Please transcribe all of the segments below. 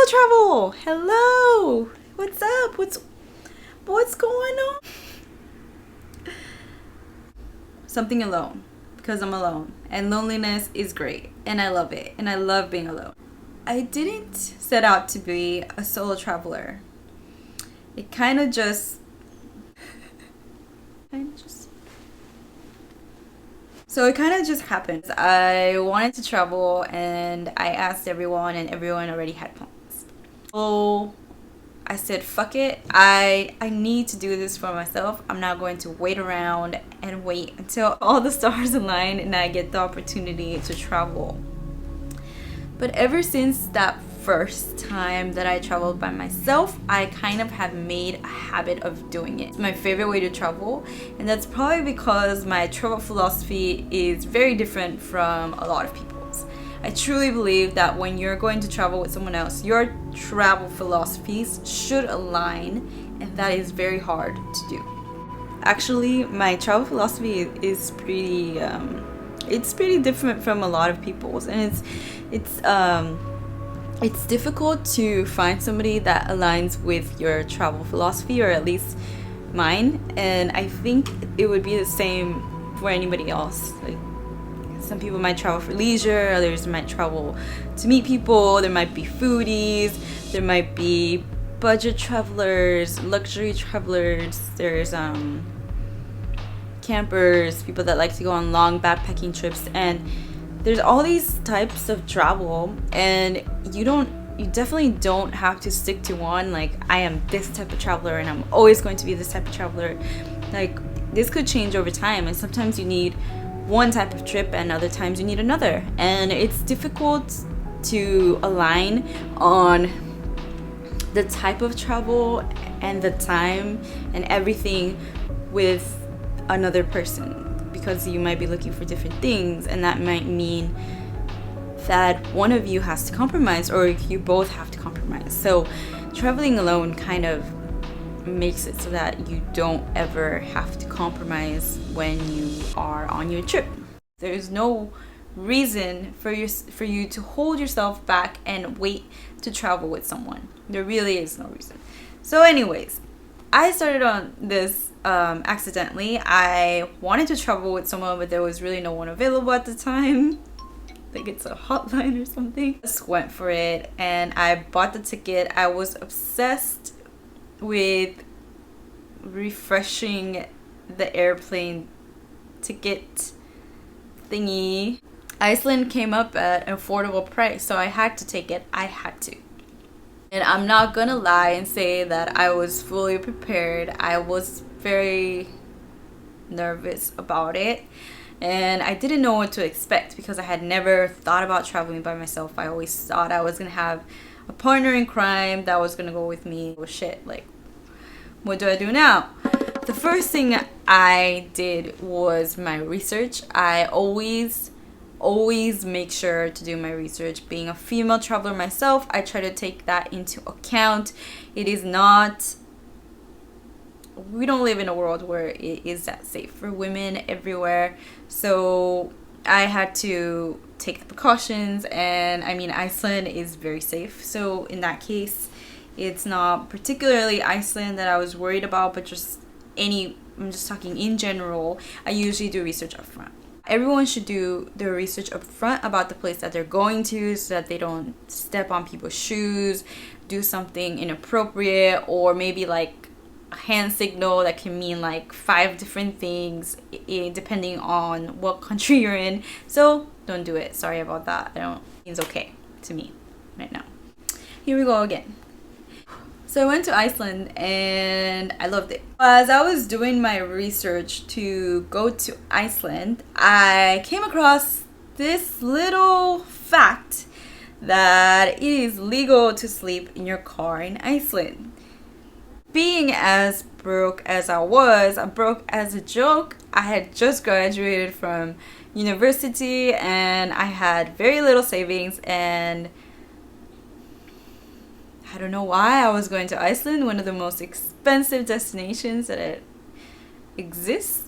travel. Hello. What's up? What's going on? Something alone, because I'm alone and loneliness is great and I love it and I love being alone. I didn't set out to be a solo traveler. It kind of just happened. I wanted to travel and I asked everyone and everyone already had plans. So I said, fuck it. I need to do this for myself. I'm not going to wait around and wait until all the stars align and I get the opportunity to travel. But ever since that first time that I traveled by myself, I kind of have made a habit of doing it. It's my favorite way to travel, and that's probably because my travel philosophy is very different from a lot of people's. I truly believe that when you're going to travel with someone else, your travel philosophies should align, and that is very hard to do. Actually, my travel philosophy is pretty different from a lot of people's, and it's difficult to find somebody that aligns with your travel philosophy, or at least mine. And I think it would be the same for anybody else. Like, some people might travel for leisure, others might travel to meet people. There might be foodies, there might be budget travelers, luxury travelers, there's campers, people that like to go on long backpacking trips, and there's all these types of travel, and you definitely don't have to stick to one. Like, I am this type of traveler and I'm always going to be this type of traveler. Like, this could change over time, and sometimes you need one type of trip and other times you need another, and it's difficult to align on the type of travel and the time and everything with another person, because you might be looking for different things, and that might mean that one of you has to compromise, or you both have to compromise. So traveling alone kind of makes it so that you don't ever have to compromise when you are on your trip. There's no reason for you to hold yourself back and wait to travel with someone. There really is no reason. So anyways, I started on this accidentally. I wanted to travel with someone, but there was really no one available at the time. I think it's a hotline or something. Just went for it and I bought the ticket. I was obsessed with refreshing the airplane ticket thingy. Iceland came up at an affordable price, so I had to take it. I had to. And I'm not gonna lie and say that I was fully prepared. I was very nervous about it, and I didn't know what to expect because I had never thought about traveling by myself. I always thought I was gonna have a partner in crime that was gonna go with me. Oh shit, like, what do I do now? The first thing I did was my research. I always make sure to do my research. Being a female traveler myself, I try to take that into account. We don't live in a world where it is that safe for women everywhere. So I had to take the precautions, and I mean, Iceland is very safe. So in that case, it's not particularly Iceland that I was worried about, but I'm just talking in general. I usually do research up front. Everyone should do their research up front about the place that they're going to, so that they don't step on people's shoes, do something inappropriate, or maybe like a hand signal that can mean like 5 different things depending on what country you're in. So don't do it. Sorry about that. It's okay to me right now. Here we go again. So I went to Iceland and I loved it. As I was doing my research to go to Iceland, I came across this little fact that it is legal to sleep in your car in Iceland. Being as broke as I was, broke as a joke. I had just graduated from university and I had very little savings, and I don't know why I was going to Iceland, one of the most expensive destinations that exists.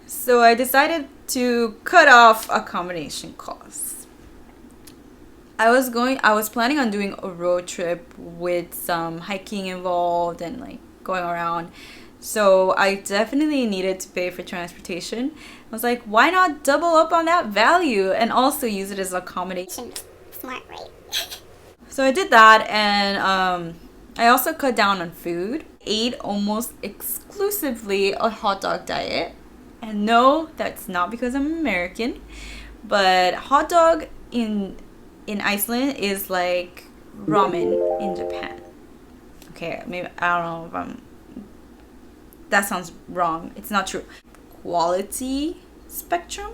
So I decided to cut off accommodation costs. I was planning on doing a road trip with some hiking involved and like going around. So I definitely needed to pay for transportation. I was like, why not double up on that value and also use it as accommodation? Smart, right? So I did that, and I also cut down on food. Ate almost exclusively a hot dog diet. And no, that's not because I'm American, but hot dog in Iceland is like ramen in Japan. Okay, maybe I don't know if I'm. That sounds wrong. It's not true. Quality spectrum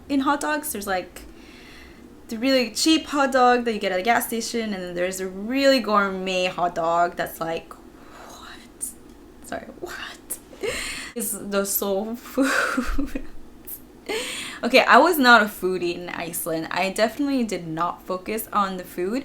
in hot dogs. There's like the really cheap hot dog that you get at a gas station, and then there's a really gourmet hot dog that's like, what? Sorry, what? Is the soul food. Okay, I was not a foodie in Iceland. I definitely did not focus on the food.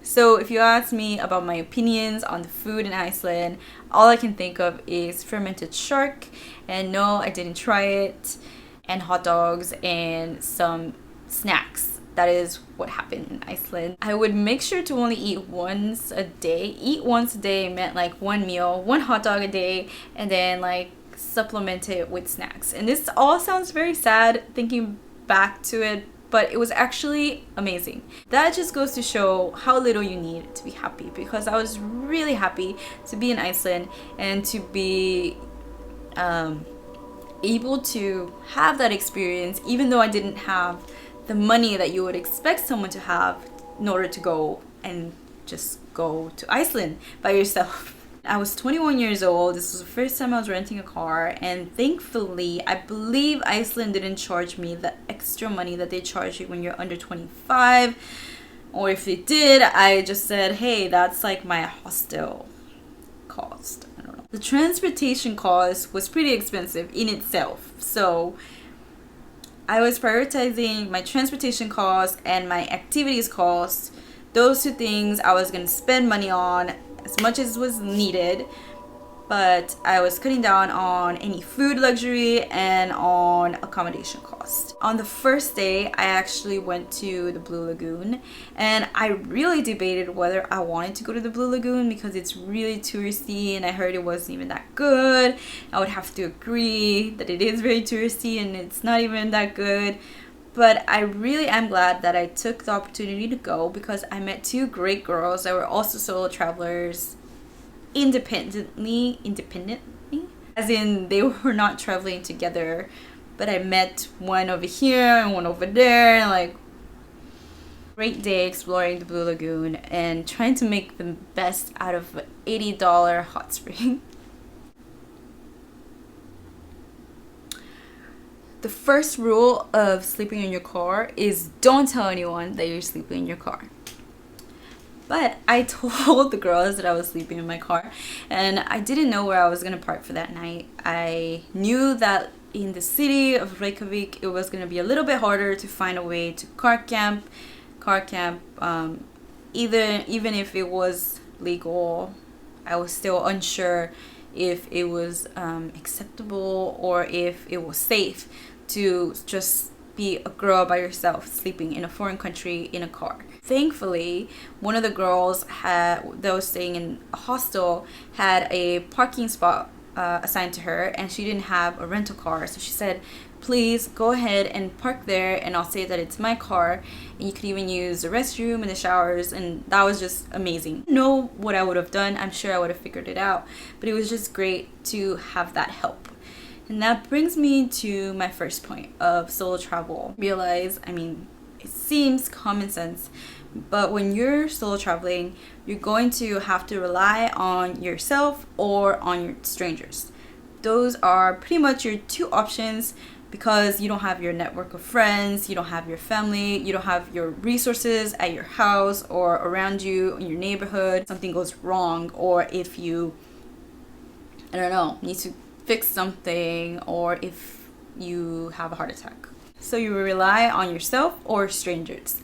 So if you ask me about my opinions on the food in Iceland, all I can think of is fermented shark, and no, I didn't try it, and hot dogs and some snacks. That is what happened in Iceland. I would make sure to only eat once a day. Eat once a day meant like one meal, one hot dog a day, and then like supplement it with snacks. And this all sounds very sad thinking back to it, but it was actually amazing. That just goes to show how little you need to be happy, because I was really happy to be in Iceland and to be able to have that experience, even though I didn't have the money that you would expect someone to have in order to go and just go to Iceland by yourself. I was 21 years old. This was the first time I was renting a car, and thankfully, I believe Iceland didn't charge me the extra money that they charge you when you're under 25. Or if they did, I just said, hey, that's like my hostel cost. I don't know. The transportation cost was pretty expensive in itself. So I was prioritizing my transportation costs and my activities costs. Those two things I was going to spend money on as much as was needed, but I was cutting down on any food luxury and on accommodation cost. On the first day, I actually went to the Blue Lagoon, and I really debated whether I wanted to go to the Blue Lagoon because it's really touristy and I heard it wasn't even that good. I would have to agree that it is very touristy and it's not even that good. But I really am glad that I took the opportunity to go, because I met two great girls that were also solo travelers independently, as in they were not traveling together, but I met one over here and one over there, and like great day exploring the Blue Lagoon and trying to make the best out of an $80 hot spring. The first rule of sleeping in your car is don't tell anyone that you're sleeping in your car. But I told the girls that I was sleeping in my car, and I didn't know where I was going to park for that night. I knew that in the city of Reykjavik, it was going to be a little bit harder to find a way to car camp, even if it was legal. I was still unsure if it was acceptable or if it was safe to just be a girl by yourself sleeping in a foreign country in a car. Thankfully, one of the girls that was staying in a hostel had a parking spot assigned to her, and she didn't have a rental car, so she said, please go ahead and park there and I'll say that it's my car, and you could even use the restroom and the showers. And that was just amazing. I don't know what I would have done. I'm sure I would have figured it out, but it was just great to have that help. And that brings me to my first point of solo travel. Realize, it seems common sense, but when you're solo traveling, you're going to have to rely on yourself or on your strangers. Those are pretty much your two options, because you don't have your network of friends, you don't have your family, you don't have your resources at your house or around you in your neighborhood. Something goes wrong, or if you, need to fix something, or if you have a heart attack. So you rely on yourself or strangers.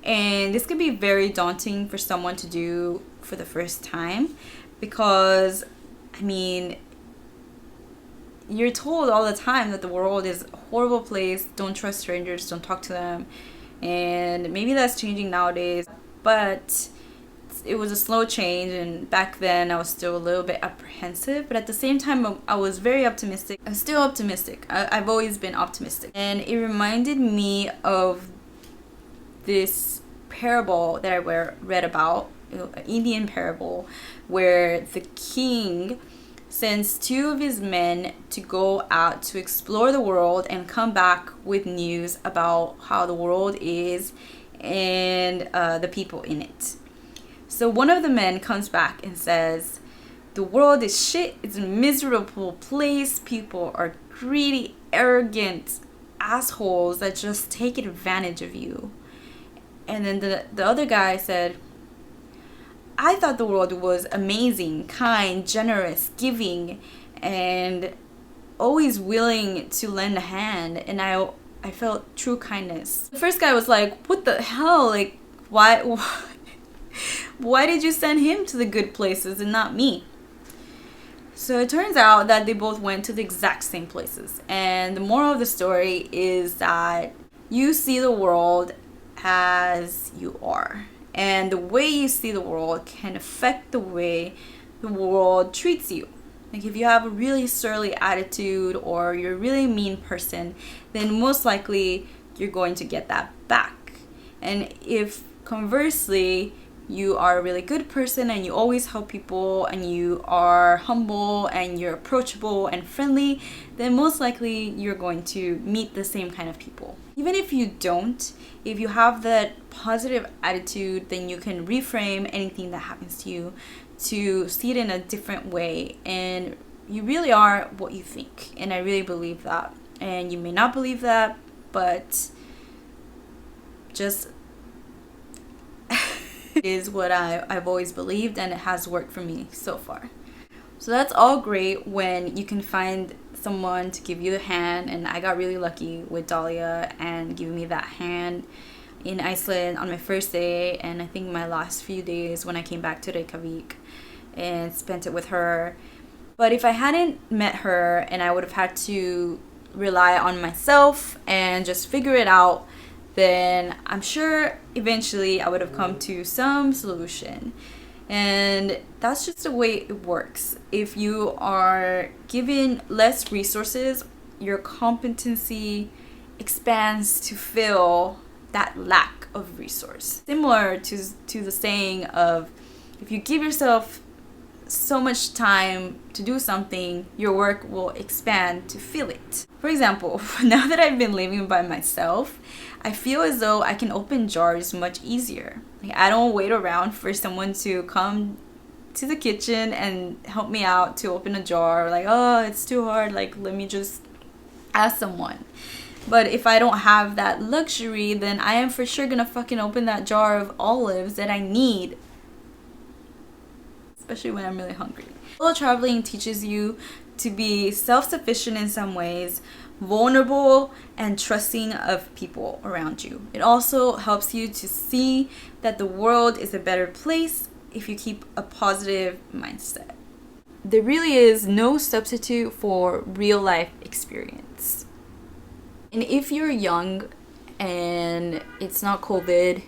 And this can be very daunting for someone to do for the first time, because, you're told all the time that the world is a horrible place, don't trust strangers, don't talk to them. and maybe that's changing nowadays, but it was a slow change, and back then I was still a little bit apprehensive, but at the same time I was very optimistic. I'm still optimistic. I've always been optimistic, and it reminded me of this parable that I read about, an Indian parable, where the king sends two of his men to go out to explore the world and come back with news about how the world is and the people in it. So one of the men comes back and says, the world is shit, it's a miserable place, people are greedy, arrogant assholes that just take advantage of you. And then the other guy said, I thought the world was amazing, kind, generous, giving, and always willing to lend a hand, and I felt true kindness. The first guy was like, what the hell, like, why did you send him to the good places and not me? So it turns out that they both went to the exact same places. And the moral of the story is that you see the world as you are. And the way you see the world can affect the way the world treats you. Like if you have a really surly attitude or you're a really mean person, then most likely you're going to get that back. And if conversely, you are a really good person and you always help people and you are humble and you're approachable and friendly, then most likely you're going to meet the same kind of people. Even if you don't, if you have that positive attitude, then you can reframe anything that happens to you to see it in a different way, and you really are what you think. And I really believe that. And you may not believe that, but just is what I've always believed, and it has worked for me so far. So that's all great when you can find someone to give you a hand, and I got really lucky with Dahlia and giving me that hand in Iceland on my first day, and I think my last few days when I came back to Reykjavik and spent it with her. But if I hadn't met her and I would have had to rely on myself and just figure it out, then I'm sure eventually I would have come to some solution. And that's just the way it works. If you are given less resources, your competency expands to fill that lack of resource. Similar to the saying of, if you give yourself so much time to do something, your work will expand to fill it. For example, now that I've been living by myself, I feel as though I can open jars much easier. Like I don't wait around for someone to come to the kitchen and help me out to open a jar. Like, oh, it's too hard. Like, let me just ask someone. But if I don't have that luxury, then I am for sure gonna fucking open that jar of olives that I need. Especially when I'm really hungry. Solo traveling teaches you to be self-sufficient in some ways, vulnerable and trusting of people around you. It also helps you to see that the world is a better place if you keep a positive mindset. There really is no substitute for real life experience. And if you're young and it's not COVID,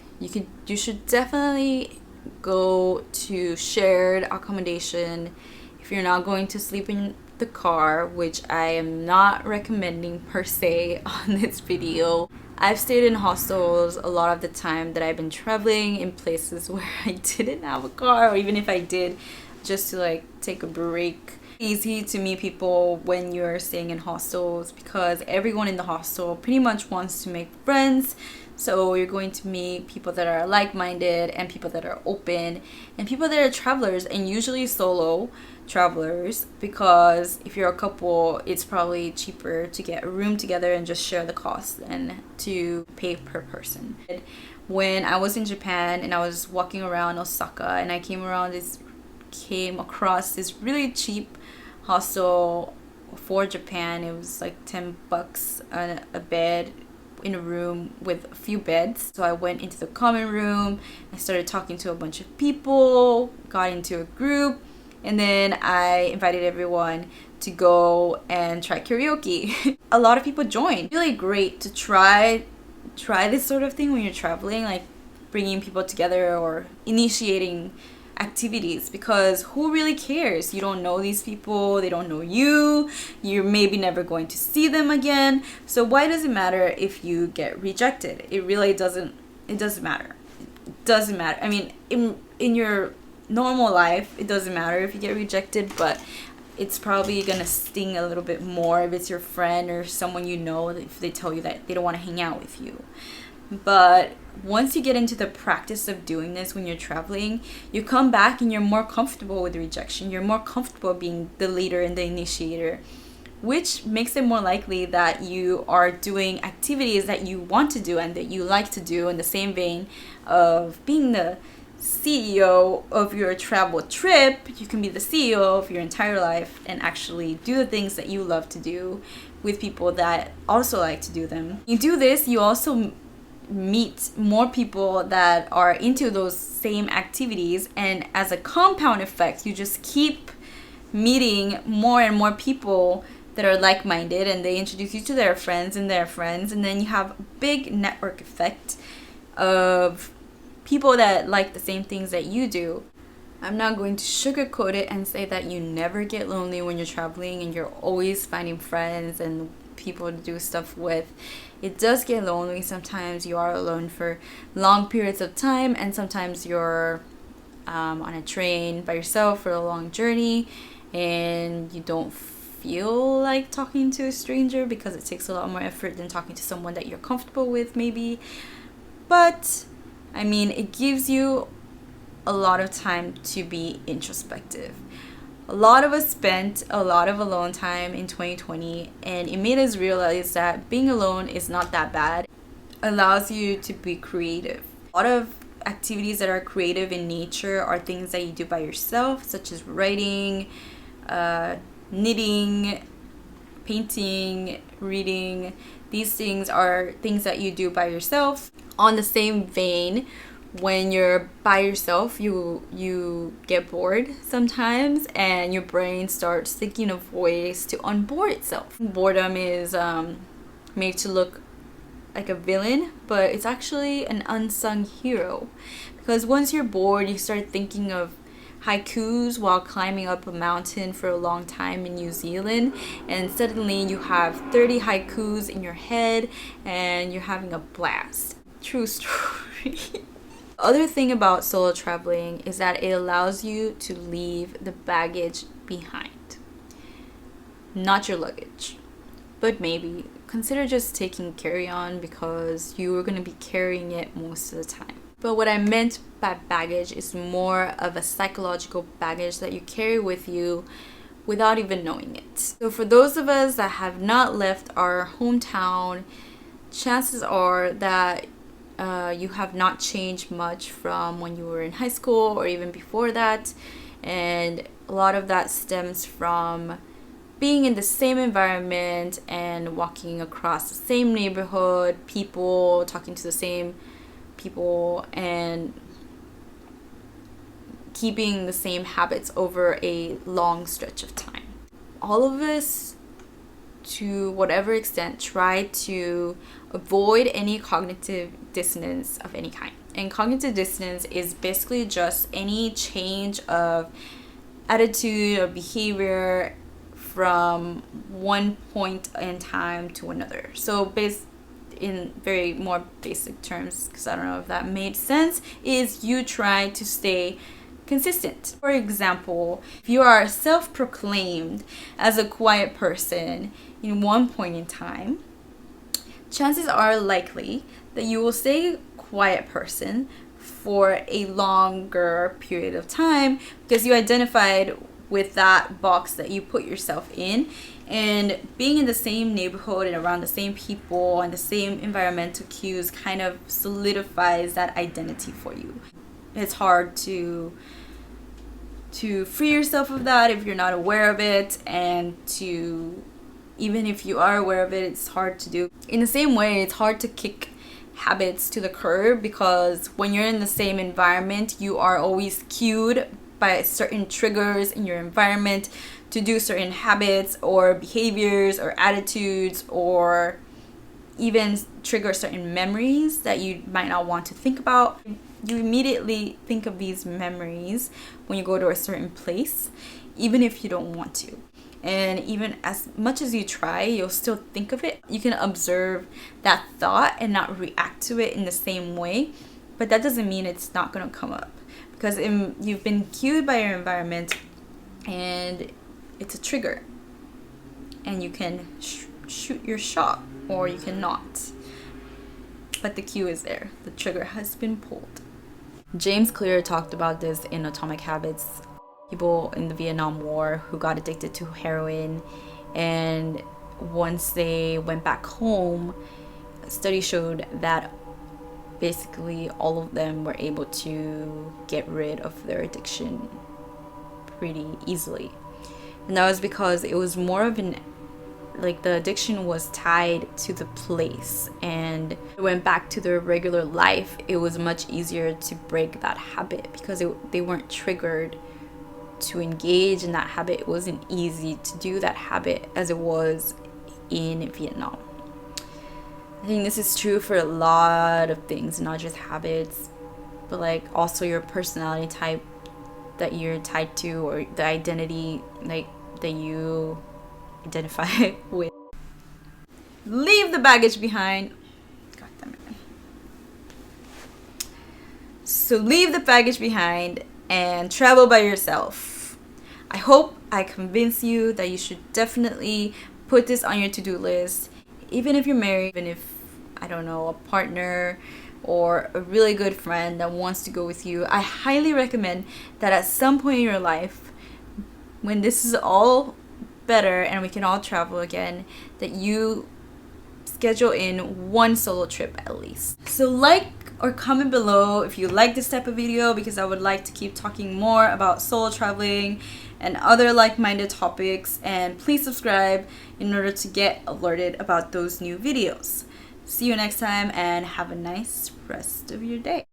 you should definitely go to shared accommodation if you're not going to sleep in the car, which I am not recommending per se on this video. I've stayed in hostels a lot of the time that I've been traveling in places where I didn't have a car, or even if I did, just to like take a break. Easy to meet people when you're staying in hostels because everyone in the hostel pretty much wants to make friends. So you're going to meet people that are like-minded and people that are open and people that are travelers, and usually solo travelers, because if you're a couple, it's probably cheaper to get a room together and just share the cost than to pay per person. When I was in Japan and I was walking around Osaka and I came across this really cheap hostel for Japan. It was like $10 a bed in a room with a few beds. So I went into the common room, I started talking to a bunch of people, got into a group, and then I invited everyone to go and try karaoke. A lot of people joined. Really great to try try this sort of thing when you're traveling, like bringing people together or initiating activities, because who really cares? You don't know these people, they don't know you, you're maybe never going to see them again. So why does it matter if you get rejected? It really doesn't. It doesn't matter. It doesn't matter. I mean, in your normal life, it doesn't matter if you get rejected, but it's probably gonna sting a little bit more if it's your friend or someone you know, if they tell you that they don't want to hang out with you. But once you get into the practice of doing this when you're traveling, you come back and you're more comfortable with rejection. You're more comfortable being the leader and the initiator, which makes it more likely that you are doing activities that you want to do and that you like to do, in the same vein of being the CEO of your travel trip. You can be the CEO of your entire life and actually do the things that you love to do with people that also like to do them. You do this, you also meet more people that are into those same activities, and as a compound effect, you just keep meeting more and more people that are like-minded, and they introduce you to their friends, and then you have a big network effect of people that like the same things that you do. I'm not going to sugarcoat it and say that you never get lonely when you're traveling and you're always finding friends and people to do stuff with. It does get lonely. Sometimes you are alone for long periods of time, and sometimes you're on a train by yourself for a long journey and you don't feel like talking to a stranger because it takes a lot more effort than talking to someone that you're comfortable with, maybe. But I mean, it gives you a lot of time to be introspective. A lot of us spent a lot of alone time in 2020, and it made us realize that being alone is not that bad. It allows you to be creative. A lot of activities that are creative in nature are things that you do by yourself, such as writing, knitting, painting, reading. These things are things that you do by yourself. On the same vein, when you're by yourself, you get bored sometimes, and your brain starts thinking of ways to unboard itself. Boredom is made to look like a villain, but it's actually an unsung hero, because once you're bored, you start thinking of haikus while climbing up a mountain for a long time in New Zealand, and suddenly you have 30 haikus in your head and you're having a blast. True story. Other thing about solo traveling is that it allows you to leave the baggage behind. Not your luggage, but maybe consider just taking carry-on, because you are going to be carrying it most of the time. But what I meant by baggage is more of a psychological baggage that you carry with you without even knowing it. So for those of us that have not left our hometown, chances are that you have not changed much from when you were in high school or even before that. And a lot of that stems from being in the same environment and walking across the same neighborhood, people, talking to the same people, and keeping the same habits over a long stretch of time. All of us, to whatever extent, try to avoid any cognitive dissonance of any kind. And cognitive dissonance is basically just any change of attitude or behavior from one point in time to another. So based in very more basic terms, because I don't know if that made sense, is you try to stay consistent. For example, if you are self-proclaimed as a quiet person in one point in time, chances are likely that you will stay a quiet person for a longer period of time, because you identified with that box that you put yourself in. And being in the same neighborhood and around the same people and the same environmental cues kind of solidifies that identity for you. It's hard to free yourself of that if you're not aware of it, and even if you are aware of it, it's hard to do. In the same way, it's hard to kick habits to the curb, because when you're in the same environment, you are always cued by certain triggers in your environment to do certain habits or behaviors or attitudes or even trigger certain memories that you might not want to think about. You immediately think of these memories when you go to a certain place, even if you don't want to. And even as much as you try, you'll still think of it. You can observe that thought and not react to it in the same way, but that doesn't mean it's not going to come up, because you've been cued by your environment and it's a trigger, and you can shoot your shot or you cannot, but the cue is there. The trigger has been pulled. James Clear talked about this in Atomic Habits. People in the Vietnam War who got addicted to heroin, and once they went back home, a study showed that basically all of them were able to get rid of their addiction pretty easily. And that was because it was more of the addiction was tied to the place, and it went back to their regular life. It was much easier to break that habit because they weren't triggered to engage in that habit. It wasn't easy to do that habit as it was in Vietnam. I think this is true for a lot of things, not just habits, but like also your personality type that you're tied to, or the identity like that you identify with. Leave the baggage behind. God damn it. So leave the baggage behind and travel by yourself. I hope I convince you that you should definitely put this on your to-do list. Even if you're married, even if, I don't know, a partner or a really good friend that wants to go with you, I highly recommend that at some point in your life, when this is all better and we can all travel again, that you schedule in one solo trip at least. So like or comment below if you like this type of video, because I would like to keep talking more about solo traveling and other like-minded topics, and please subscribe in order to get alerted about those new videos. See you next time, and have a nice rest of your day.